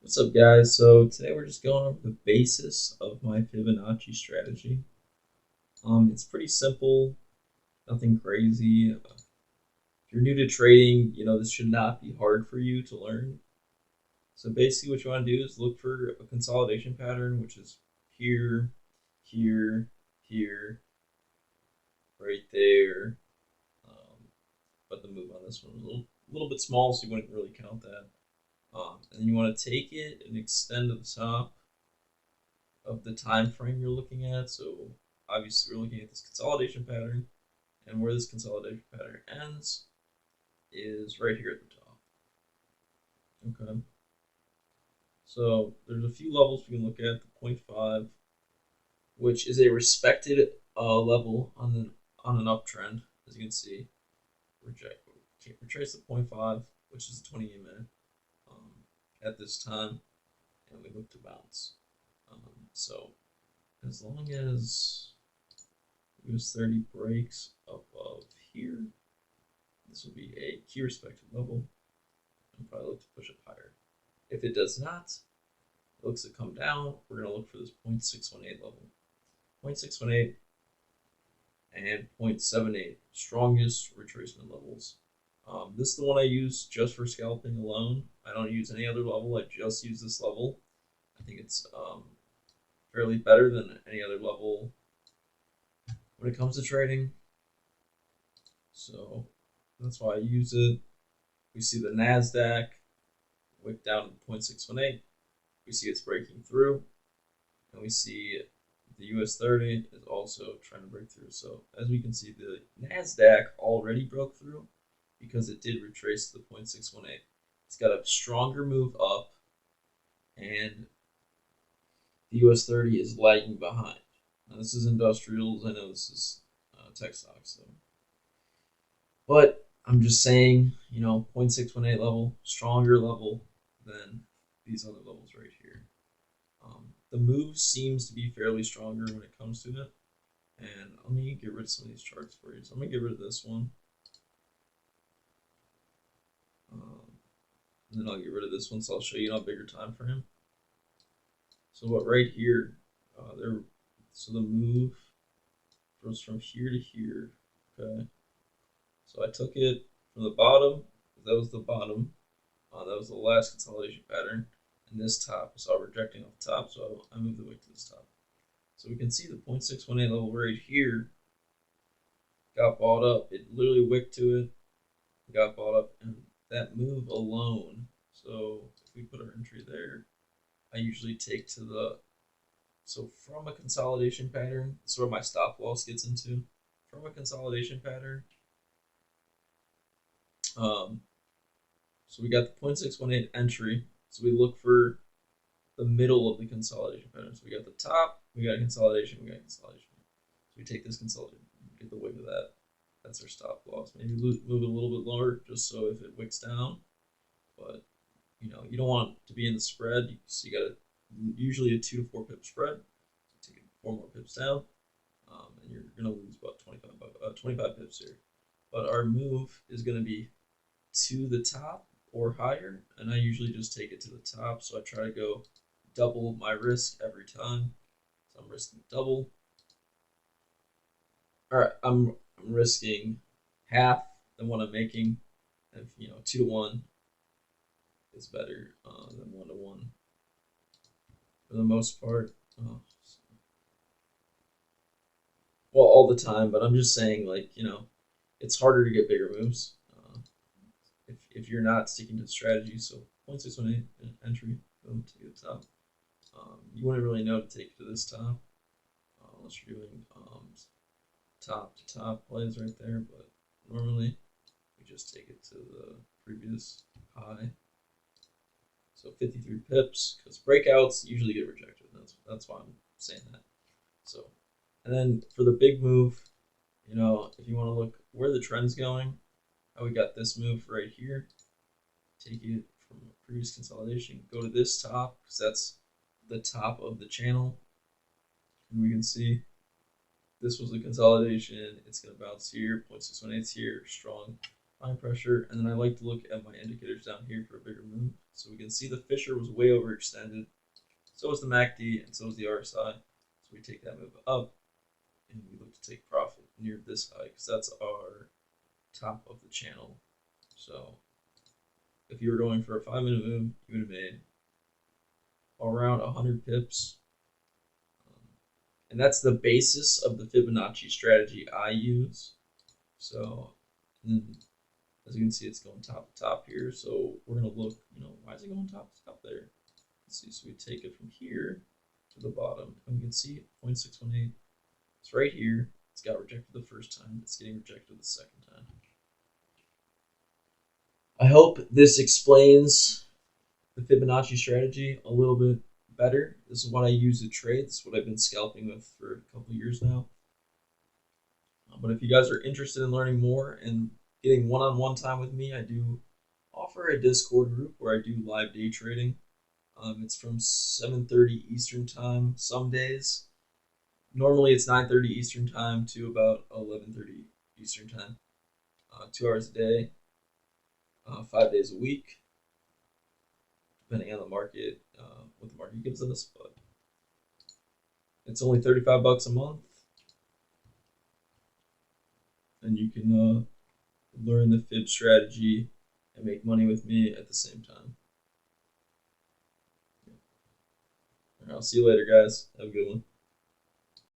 What's up, guys? So today we're just going over the basis of my Fibonacci strategy. It's pretty simple, nothing crazy. If you're new to trading, this should not be hard for you to learn. So basically, what you want to do is look for a consolidation pattern, which is here, here, here, right there. Um, but the move on this one was a little bit small, so you wouldn't really count that. And then you want to take it and extend to the top of the time frame you're looking at. So obviously we're looking at this consolidation pattern, and where this consolidation pattern ends is right here at the top. Okay. So there's a few levels we can look at. The 0.5, which is a respected level on an uptrend, as you can see. Retrace the 0.5, which is the 28 minute at this time, and we look to bounce. So as long as US 30 breaks above here, this will be a key respected level, and probably look to push up higher. If it does not, it looks to come down. We're going to look for this 0.618 level. 0.618 and 0.78, strongest retracement levels. This is the one I use just for scalping alone. I don't use any other level. I just use this level. I think it's fairly better than any other level when it comes to trading. So that's why I use it. We see the NASDAQ wick down to 0.618. We see it's breaking through. And we see the US 30 is also trying to break through. So as we can see, the NASDAQ already broke through because it did retrace to the 0.618. It's got a stronger move up, and the US 30 is lagging behind. Now, this is industrials. I know this is tech stocks, though. But I'm just saying, 0.618 level, stronger level than these other levels right here. The move seems to be fairly stronger when it comes to it. And let me get rid of some of these charts for you. So I'm going to get rid of this one. And then I'll get rid of this one, so I'll show you on a bigger time frame. So what right here, so the move goes from here to here, okay? So I took it from the bottom, that was the bottom, that was the last consolidation pattern, and this top, so I'm rejecting off the top, so I moved the wick to this top. So we can see the 0.618 level right here got bought up. It literally wicked to it, got bought up, and that move alone, so if we put our entry there, I usually take to the, so from a consolidation pattern, this is where my stop loss gets into. From a consolidation pattern, so we got the 0.618 entry, so we look for the middle of the consolidation pattern. So we got the top, we got consolidation, we got consolidation. So we take this consolidation, get the wick of that. That's our stop loss. Maybe move it a little bit lower just so if it wicks down. But you don't want it to be in the spread. So you got usually a 2 to 4 pip spread. So take it 4 more pips down, and you're gonna lose about 25 pips here. But our move is gonna be to the top or higher, and I usually just take it to the top. So I try to go double my risk every time. So I'm risking double. All right, I'm risking half than what I'm making. If 2 to 1 is better than 1 to 1 for the most part. Well, all the time, but I'm just saying, it's harder to get bigger moves if you're not sticking to the strategy. So 0.618 entry, boom, take it to the top. You wouldn't really know to take it to this top unless you're doing top to top plays right there, but normally we just take it to the previous high. So 53 pips, because breakouts usually get rejected. That's why I'm saying that. So, and then for the big move, if you want to look where the trend's going, we got this move right here. Take it from a previous consolidation, go to this top, because that's the top of the channel. And we can see this was the consolidation. It's going to bounce here, 0.618 here, strong buying pressure, and then I like to look at my indicators down here for a bigger move. So we can see the Fisher was way overextended. So was the MACD, and so was the RSI. So we take that move up, and we look to take profit near this high, because that's our top of the channel. So if you were going for a 5-minute move, you would have made around 100 pips. And that's the basis of the Fibonacci strategy I use. So, as you can see, it's going top to top here. So we're going to look, why is it going top to top there? Let's see, so we take it from here to the bottom, and we can see 0.618. It's right here. It's got rejected the first time. It's getting rejected the second time. I hope this explains the Fibonacci strategy a little bit better. This is what I use to trade. This is what I've been scalping with for a couple years now. But if you guys are interested in learning more and getting one-on-one time with me, I do offer a Discord group where I do live day trading. It's from 7:30 Eastern time some days. Normally it's 9:30 Eastern time to about 11:30 Eastern time. 2 hours a day, 5 days a week, depending on the market, what the market gives us. But it's only $35 a month, and you can learn the fib strategy and make money with me at the same time. All right, I'll see you later, guys. Have a good one.